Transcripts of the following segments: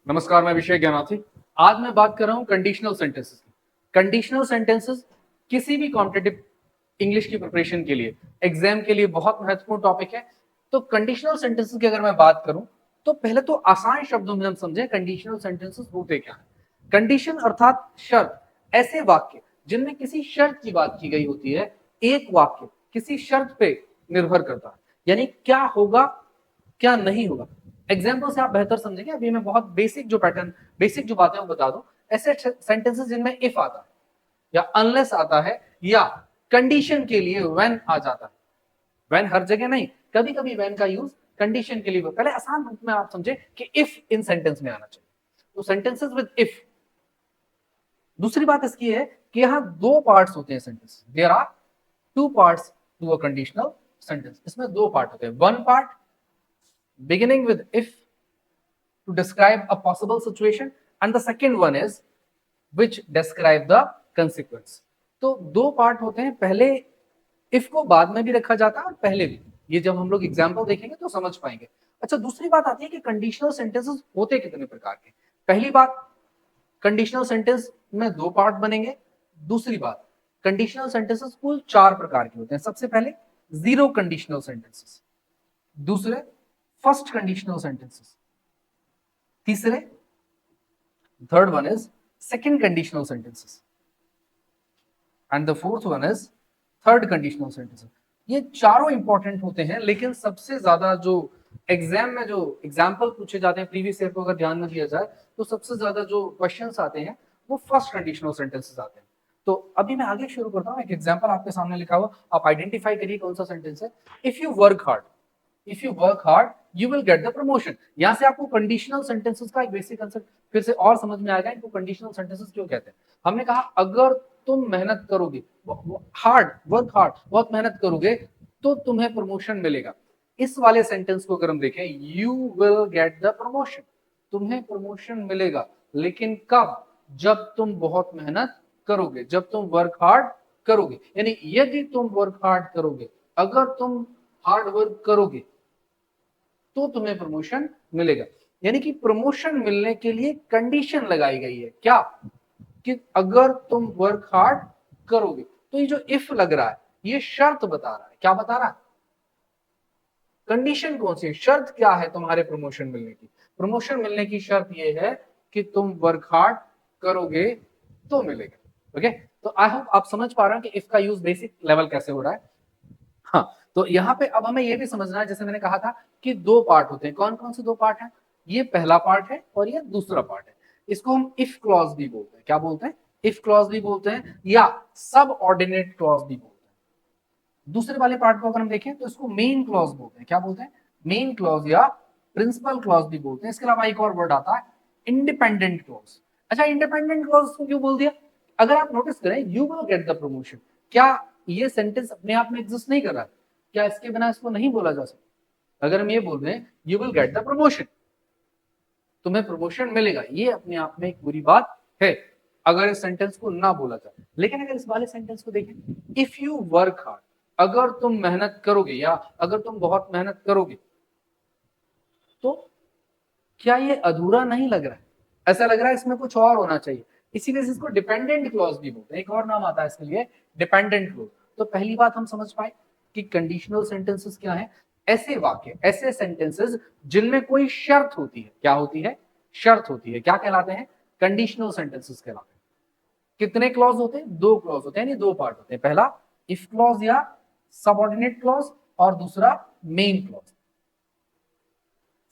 नमस्कार, मैं अभिषेक ज्ञानार्थी। आज मैं बात कर रहा हूं कंडीशनल सेंटेंसेस की। कंडीशनल सेंटेंसेस किसी भी कॉम्पिटिटिव इंग्लिश की प्रिपरेशन के लिए, एग्जाम के लिए बहुत महत्वपूर्ण टॉपिक है। तो कंडीशनल सेंटेंसेस की अगर मैं बात करूं तो पहले तो आसान शब्दों में हम समझें कंडीशनल सेंटेंसेस होते क्या है। कंडीशन अर्थात शर्त, ऐसे वाक्य जिनमें किसी शर्त की बात की गई होती है। एक वाक्य किसी शर्त पे निर्भर करता है, यानी क्या होगा क्या नहीं होगा। एग्जाम्पल से आप बेहतर समझेंगे। अभी मैं बहुत बेसिक जो पैटर्न, बेसिक जो बातें वो बता दूं। ऐसे सेंटेंसेस जिनमें इफ आता है या अनलेस आता है या कंडीशन के लिए व्हेन आ जाता है। व्हेन हर जगह नहीं, कभी कभी व्हेन का यूज कंडीशन के लिए। पहले आसान रूप में आप समझे कि इफ इन सेंटेंस में आना चाहिए, तो सेंटेंसेस विद इफ। दूसरी बात इसकी है कि यहां दो पार्ट्स होते हैं sentence. There are two parts to a conditional sentence. इसमें दो पार्ट होते हैं। One part beginning with if to describe a possible situation, and the second one is which describe the consequence. तो दो पार्ट होते हैं। पहले इफ को बाद में भी रखा जाता है और पहले भी। ये जब हम लोग एग्जाम्पल देखेंगे तो समझ पाएंगे। अच्छा, दूसरी बात आती है कि कंडीशनल सेंटेंसेस होते कितने प्रकार के। पहली बात, कंडीशनल सेंटेंस में दो पार्ट बनेंगे। दूसरी बात, कंडीशनल सेंटेंसेस कुल चार प्रकार के होते हैं। सबसे पहले जीरो कंडीशनल सेंटेंसेस, दूसरे फर्स्ट कंडीशनल सेंटेंसेस, तीसरे third one is second conditional sentences, and the fourth one is third conditional sentences. ये चारों इंपॉर्टेंट होते हैं, लेकिन सबसे ज्यादा जो एग्जाम में जो एग्जाम्पल पूछे जाते हैं प्रीवियस ईयर को अगर ध्यान में दिया जाए तो सबसे ज्यादा जो क्वेश्चंस आते हैं वो फर्स्ट कंडीशनल सेंटेंसेस आते हैं। तो अभी मैं आगे शुरू करता हूँ। एक एग्जाम्पल आपके सामने लिखा हुआ, आप आइडेंटिफाई करिए कौन सा सेंटेंस है। If you work hard, if you work hard you will get the promotion. यहां से आपको कंडीशनल सेंटेंसेस का एक बेसिक कंसेप्ट फिर से और समझ में आएगा। इनको कंडीशनल सेंटेंसेस क्यों कहते हैं। हमने कहा अगर तुम मेहनत करोगे, हार्ड वर्क हार्ड, बहुत मेहनत करोगे तो तुम्हें प्रमोशन मिलेगा। इस वाले सेंटेंस को अगर हम देखें, you will get the promotion, तुम्हें प्रमोशन मिलेगा। लेकिन कब? जब तुम बहुत मेहनत करोगे, जब तुम वर्क हार्ड करोगे। यानी यदि तुम वर्क हार्ड करोगे, अगर तुम हार्ड वर्क करोगे तो तुम्हें प्रमोशन मिलेगा। यानी कि प्रमोशन मिलने के लिए कंडीशन लगाई गई है। क्या? कि अगर तुम वर्क हार्ड करोगे। तो ये जो इफ लग रहा है ये शर्त बता रहा है। क्या बता रहा है? कंडीशन कौन सी है, शर्त क्या है तुम्हारे प्रमोशन मिलने की? प्रमोशन मिलने की शर्त ये है कि तुम वर्क हार्ड करोगे तो मिलेगा। ओके, तो आई होप आप समझ पा रहे हो कि इफ का यूज बेसिक लेवल कैसे हो रहा है। हाँ, तो यहाँ पे अब हमें ये भी समझना है, जैसे मैंने कहा था कि दो पार्ट होते हैं। कौन कौन से दो पार्ट हैं? ये पहला पार्ट है और ये दूसरा पार्ट है। इसको हम इफ क्लॉज भी बोलते हैं। क्या बोलते हैं? इफ क्लॉज भी बोलते हैं या सब ऑर्डिनेट क्लॉज भी बोलते हैं। दूसरे वाले पार्ट को अगर हम देखें तो इसको मेन क्लॉज बोलते हैं। क्या बोलते हैं? मेन क्लॉज या प्रिंसिपल क्लॉज भी बोलते हैं। इसके अलावा एक और वर्ड आता है इंडिपेंडेंट क्लॉज। अच्छा, इंडिपेंडेंट क्लॉज को क्यों बोल दिया? अगर आप नोटिस करें, you will get the promotion, क्या ये सेंटेंस अपने आप में एग्जिस्ट नहीं कर रहा है? क्या इसके बिना इसको नहीं बोला जा सकता? अगर हम ये बोल रहे हैं you will get the promotion, तुम्हें प्रमोशन मिलेगा, ये अपने आप में एक बुरी बात है अगर इस सेंटेंस को ना बोला जाए। लेकिन अगर इस वाले सेंटेंस को देखें, इफ यू वर्क हार्ड, अगर तुम मेहनत करोगे या अगर तुम बहुत मेहनत करोगे, तो क्या ये अधूरा नहीं लग रहा है? ऐसा लग रहा है इसमें कुछ और होना चाहिए। इसीलिए इसको डिपेंडेंट क्लॉज भी बोलते हैं। एक और नाम आता है इसके लिए, डिपेंडेंट क्लॉज। तो पहली बात हम समझ पाए कि कंडीशनल सेंटेंसेस क्या है। ऐसे वाक्य, ऐसे सेंटेंसेस जिनमें कोई शर्त होती है। क्या होती है? शर्त होती है। क्या कहलाते हैं? कंडीशनल सेंटेंसेस कहलाते हैं। कितने क्लॉज होते हैं? दो क्लॉज होते हैं, यानी दो पार्ट होते हैं। पहला इफ क्लॉज या सबऑर्डिनेट क्लॉज और दूसरा मेन क्लॉज।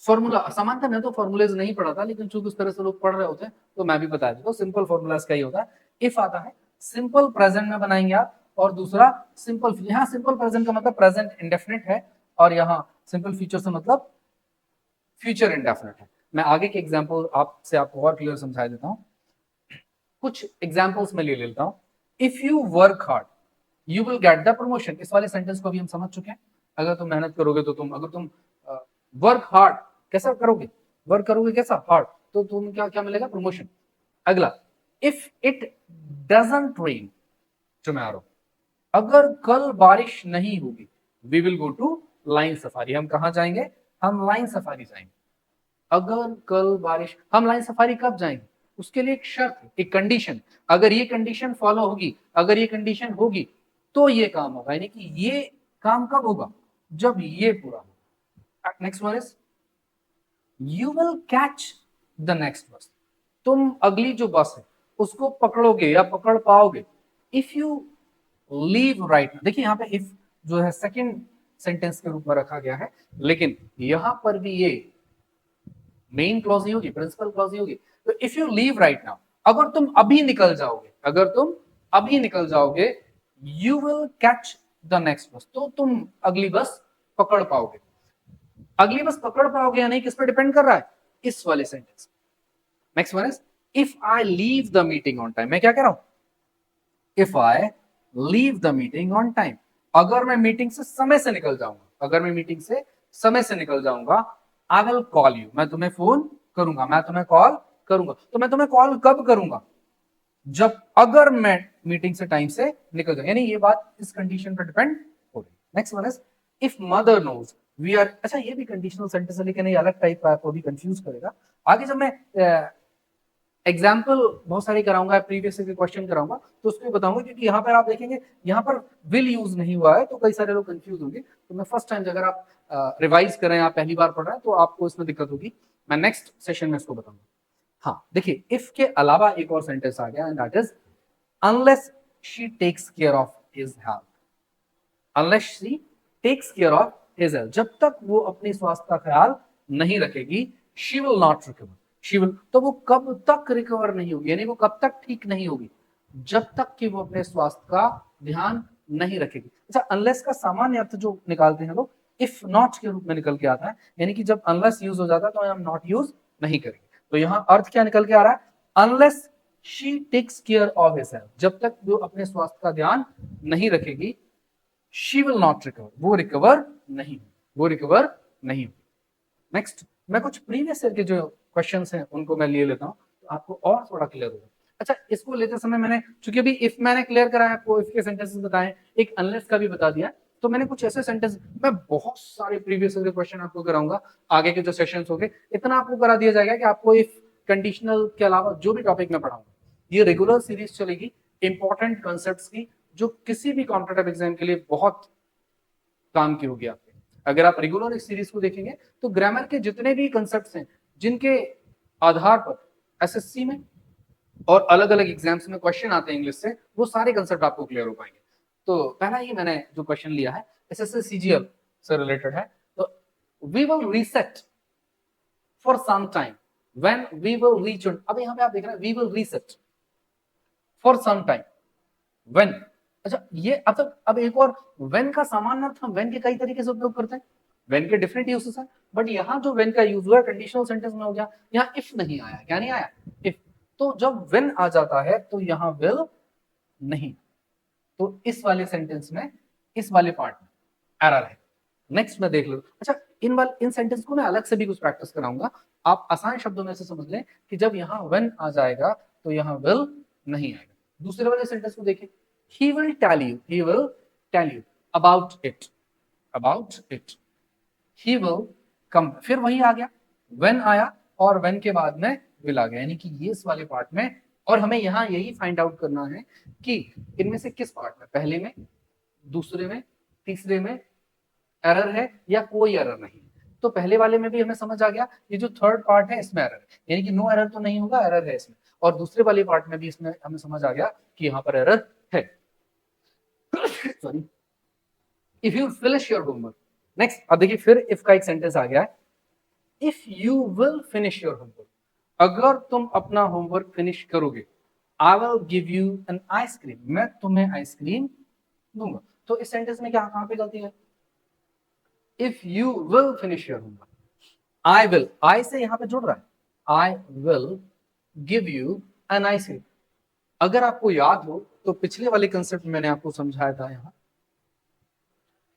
फॉर्मूला समानता, मैं तो फॉर्मूलेज नहीं पढ़ा था, लेकिन चूंकि उस तरह से लोग पढ़ रहे होते हैं तो मैं भी बता देता हूँ। सिंपल फॉर्मूला इसका ही होता है। इफ आता है सिंपल प्रेजेंट में बनाएंगे आप, और दूसरा सिंपल, यहाँ सिंपल प्रेजेंट का मतलब प्रेजेंट इंडेफिनिट है और यहाँ सिंपल फ्यूचर से मतलब फ्यूचर इंडेफिनिट है। मैं आगे के एग्जाम्पल आपसे आपको और क्लियर समझा देता हूँ। कुछ एग्जाम्पल्स में ले लेता हूँ। If you work hard you will get the promotion. इस वाले सेंटेंस को भी हम समझ चुके हैं। अगर तुम मेहनत करोगे तो तुम, अगर तुम वर्क हार्ड कैसा करोगे, वर्क करोगे कैसा, हार्ड, तो तुम क्या क्या मिलेगा? प्रमोशन। अगला, if it doesn't rain tomorrow, अगर कल बारिश नहीं होगी, we will go to lion safari, हम कहां जाएंगे? हम लाइन सफारी जाएंगे। अगर कल बारिश, हम लाइन सफारी कब जाएंगे, उसके लिए एक शर्त, एक कंडीशन, अगर ये कंडीशन फॉलो होगी, अगर ये कंडीशन होगी तो ये काम होगा, यानी कि ये काम कब होगा, जब ये पूरा होगा। Next one is you will catch the next बस, तुम अगली जो बस है उसको पकड़ोगे या पकड़ पाओगे। इफ यू लीव राइट, देखिए यहाँ पे इफ जो है सेकंड सेंटेंस के रूप में रखा गया है, लेकिन यहां पर भी ये मेन क्लॉज ही होगी, प्रिंसिपल क्लॉज ही होगी। तो if you leave right now, अगर तुम अभी निकल जाओगे, अगर तुम अभी निकल जाओगे, you will catch the next बस, तो तुम अगली बस पकड़ पाओगे। अगली बस पकड़ पाओगे या नहीं किस पर डिपेंड कर रहा है, इस वाले sentence. Next one is if I leave the meeting on time, मैं क्या कह रहा हूं, if I leave the meeting on time, अगर मैं मीटिंग से समय से निकल जाऊंगा, अगर मैं मीटिंग से समय से निकल जाऊंगा, आई विल कॉल यू, मैं तुम्हें फोन करूंगा, मैं तुम्हें कॉल करूंगा। तो मैं तुम्हें कॉल कब करूंगा, जब अगर मैं मीटिंग से टाइम से निकल जाऊं, यानी ये बात इस कंडीशन पर डिपेंड हो रही है। Next one is if mother knows we are, अच्छा ये भी कंडीशनल सेंटेंस है लेकिन ये अलग टाइप का आपको भी कंफ्यूज करेगा। आगे जब मैं एग्जाम्पल बहुत सारे कराऊंगा, प्रीवियस के क्वेश्चन कराऊंगा तो उसको बताऊंगा, क्योंकि यहाँ पर आप देखेंगे यहाँ पर विल यूज नहीं हुआ है तो कई सारे लोग कंफ्यूज होंगे। तो मैं फर्स्ट टाइम अगर आप रिवाइज कर रहे हैं, आप पहली बार पढ़ रहे हैं तो आपको इसमें दिक्कत होगी, मैं नेक्स्ट सेशन में इसको बताऊंगा। हाँ देखिए, इफ के अलावा एक और सेंटेंस आ गया, and that is unless she takes care of his health, unless she takes care of his health, जब तक वो अपने स्वास्थ्य का ख्याल नहीं रखेगी, she will not recover, she will, तो वो कब तक रिकवर नहीं होगी, यानी वो कब तक ठीक नहीं होगी, जब तक कि वो अपने स्वास्थ्य का ध्यान नहीं रखेगी। अच्छा, अनलेस का सामान्य अर्थ जो निकालते हैं लोग, इफ नॉट के रूप में निकल के आता है, यानी कि जब अनलेस यूज हो जाता है तो हम नॉट यूज नहीं करेंगे। तो यहां अर्थ क्या निकल के आ रहा है, unless she takes care of his health, जब तक वो अपने स्वास्थ्य का ध्यान नहीं रखेगी, शी विल नॉट रिकवर, वो रिकवर नहीं, वो रिकवर नहीं। नेक्स्ट, मैं कुछ प्रीवियस ईयर के जो क्वेश्चंस हैं उनको मैं लिए लेता हूं तो आपको और थोड़ा क्लियर होगा। अच्छा, इसको लेते समय मैंने, चूंकि अभी इफ मैंने क्लियर कराया आपको, इफ के सेंटेंसेस बताए, एक अनलेस का भी बता दिया, तो मैंने कुछ ऐसे सेंटेंस, मैं बहुत सारे प्रीवियस ईयर के क्वेश्चन आपको कराऊंगा आगे के जो सेशंस होंगे, इतना आपको करा दिया जाएगा कि आपको इफ कंडीशनल के अलावा जो भी टॉपिक मैं पढ़ाऊंगा, ये रेगुलर सीरीज चलेगी इंपॉर्टेंट कॉन्सेप्ट्स की, जो किसी भी कॉम्पिटेटिव एग्जाम के लिए बहुत काम की होगी आपके। अगर आप रेगुलर इस सीरीज को देखेंगे तो ग्रामर के जितने भी कंसेप्ट्स हैं जिनके आधार पर एसएससी में और अलग अलग एग्जाम्स में क्वेश्चन आते हैं इंग्लिश से, वो सारे कंसेप्ट आपको क्लियर हो पाएंगे। तो पहला ही मैंने जो क्वेश्चन लिया है एसएससी सीजीएल से रिलेटेड है, तो we will reset for some time when we will reach, अब यहां पे आप देख रहे हैं we will reset for some time when. अच्छा, ये अब एक और, व्हेन का सामान्य अर्थ हम व्हेन के कई तरीके से उपयोग करते हैं, व्हेन के डिफरेंट यूजेस हैं, बट यहाँ जो व्हेन का यूज हुआ है कंडीशनल सेंटेंस में हो गया, यहाँ इफ नहीं आया, क्या नहीं आया, इफ। तो जब व्हेन आ जाता है तो यहाँ विल नहीं, तो इस वाले सेंटेंस में, इस वाले पार्ट में एरर है। नेक्स्ट में देख लो। अच्छा, इन सेंटेंस को मैं अलग से भी कुछ प्रैक्टिस कराऊंगा, आप आसान शब्दों में से समझ लें कि जब यहाँ व्हेन आ जाएगा तो यहाँ विल नहीं आएगा। दूसरे वाले सेंटेंस को देखिए, he will tell you about it, he will come, फिर वही आ गया, when आया और when के बाद में will आ गया, यानी कि ये इस वाले पार्ट में। और हमें यहाँ यही फाइंड आउट करना है कि इनमें से किस पार्ट में, पहले में, दूसरे में, तीसरे में एरर है या कोई एरर नहीं। तो पहले वाले में भी हमें समझ आ गया, ये जो थर्ड पार्ट है इसमें एरर है, यानी कि नो एरर तो नहीं होगा, एरर है इसमें। और दूसरे वाले पार्ट में भी इसमें हमें समझ आ गया कि यहाँ पर एरर है। Sorry, if you finish your homework. Next, अब देखिए फिर इफ का एक सेंटेंस आ गया है, if you will finish your homework, अगर तुम अपना होमवर्क फिनिश करोगे, आई will give you an ice cream, मैं तुम्हें आइसक्रीम दूंगा। तो इस सेंटेंस में क्या, कहां पे गलती है, if you will finish your homework, I will, I say यहां पे जुड़ रहा है, I will give you an ice cream. अगर आपको याद हो तो पिछले वाले कंसेप्ट मैंने आपको समझाया था यहां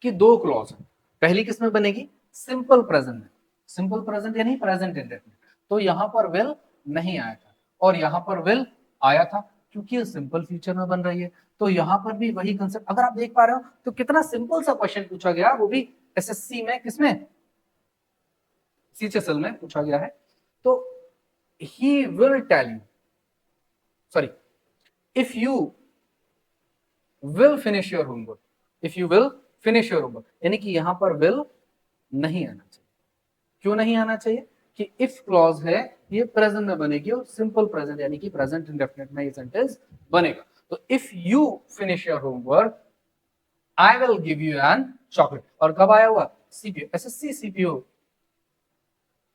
कि दो क्लॉज है, पहली किसमें बनेगी, सिंपल प्रेजेंट में, सिंपल प्रेजेंट यानी प्रेजेंट इंडेफिनिट। तो यहां पर विल नहीं आया था और यहां पर विल आया था, क्योंकि सिंपल फ्यूचर में बन रही है। तो यहां पर भी वही कंसेप्ट, अगर आप देख पा रहे हो तो कितना सिंपल सा क्वेश्चन पूछा गया, वो भी एसएससी में, किसमें, सीएचएसएल में पूछा गया है। तो he will tell you, sorry, if you will finish your homework, if you will finish your homework, यानी कि यहां पर विल नहीं आना चाहिए। क्यों नहीं आना चाहिए? कि इफ क्लॉज है ये प्रेजेंट में बनेगी और सिंपल प्रेजेंट यानी कि प्रेजेंट इंडेफिनिट में ये सेंटेंस बनेगा। तो if you finish your homework I will give you an chocolate. और कब आया हुआ? सीपीओ, एसएससी सीपीओ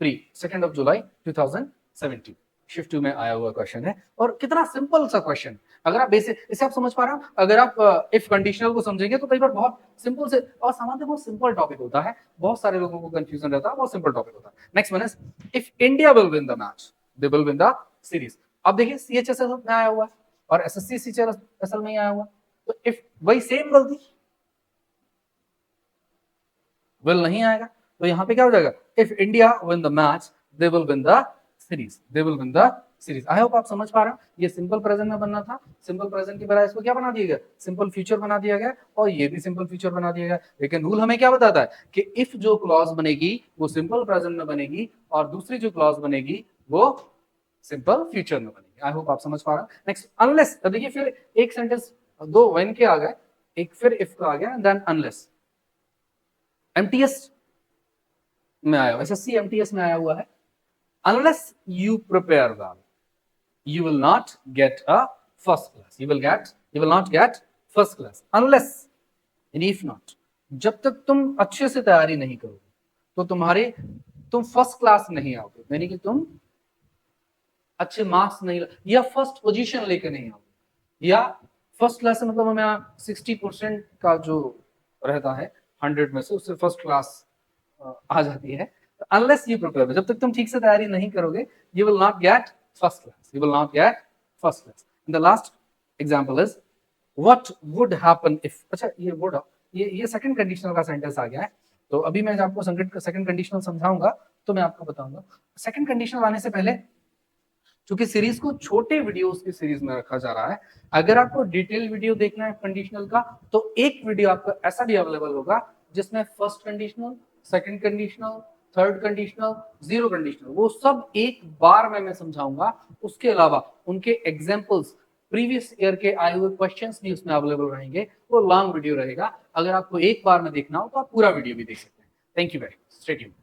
प्री 2 जुलाई 2017 शिफ्ट 2 में आया हुआ क्वेश्चन है। और कितना सिंपल सा क्वेश्चन, अगर आप बेसिक इसे आप समझ पा रहे हो, अगर आप इफ कंडीशनल को समझेंगे तो कई बार बहुत सिंपल से, और सामान्य बहुत सिंपल टॉपिक होता है, बहुत सारे लोगों को कंफ्यूजन रहता है, बहुत सिंपल टॉपिक होता है। Next one is if India will win the match they will win the series. अब देखिए सीएचएसएल में आया हुआ है और एसएससी सीएचएसएल में आया हुआ, तो इफ वही सेम गलती विल नहीं आएगा, तो यहां पे क्या हो जाएगा? If India win the match they will win the series, they will win the series. I hope आप समझ पा रहे हो, ये सिंपल प्रेजेंट में बनना था, सिंपल प्रेजेंट की बजाय इसको क्या बना दिया गया? सिंपल फ्यूचर बना दिया गया, और ये भी सिंपल फ्यूचर बना दिया गया। लेकिन रूल हमें क्या बताता है कि इफ जो क्लॉज बनेगी वो सिंपल प्रेजेंट में बनेगी और दूसरी जो क्लॉज बनेगी वो सिंपल फ्यूचर में बनेगी। आई होप आप समझ पा रहे हो। नेक्स्ट अनलेस, देखिए फिर एक सेंटेंस, दो व्हेन के आ गए, एक फिर इफ का आ गया, देन अनलेस। एमटीएस में आया हुआ, एसएससी एमटीएस में आया हुआ है, unless you prepare well you will not get a first class, you will not get first class unless and if not, जब तक तुम अच्छे से तैयारी नहीं करोगे तो तुम फर्स्ट क्लास नहीं आओगे, यानी कि तुम अच्छे मार्क्स नहीं या फर्स्ट पोजीशन लेकर नहीं आओगे, या फर्स्ट क्लास से मतलब हमें 60% का जो रहता है 100 में से उससे फर्स्ट क्लास आ जाती है। अनलेस यू प्रिपेयर, जब तक तुम ठीक से तैयारी नहीं करोगे, you will not get first class, you will not get first class. The last example is what would happen if, अच्छा ये वुड, ये सेकंड कंडीशनल का सेंटेंस आ गया है, तो अभी मैं आपको सेकंड कंडीशनल समझाऊंगा तो मैं आपको बताऊंगा। सेकंड कंडीशनल आने से पहले, क्योंकि सीरीज को छोटे वीडियोस की सीरीज में रखा जा रहा है, अगर आपको डिटेल वीडियो देखना है कंडीशनल का तो एक वीडियो आपको ऐसा भी अवेलेबल होगा जिसमें first conditional, second conditional, third conditional, zero conditional, वो सब एक बार में मैं समझाऊंगा। उसके अलावा उनके एग्जांपल्स, प्रीवियस ईयर के आए हुए क्वेश्चंस भी उसमें अवेलेबल रहेंगे। वो लॉन्ग वीडियो रहेगा, अगर आपको एक बार में देखना हो तो आप पूरा वीडियो भी देख सकते हैं। Thank you very much, stay tuned.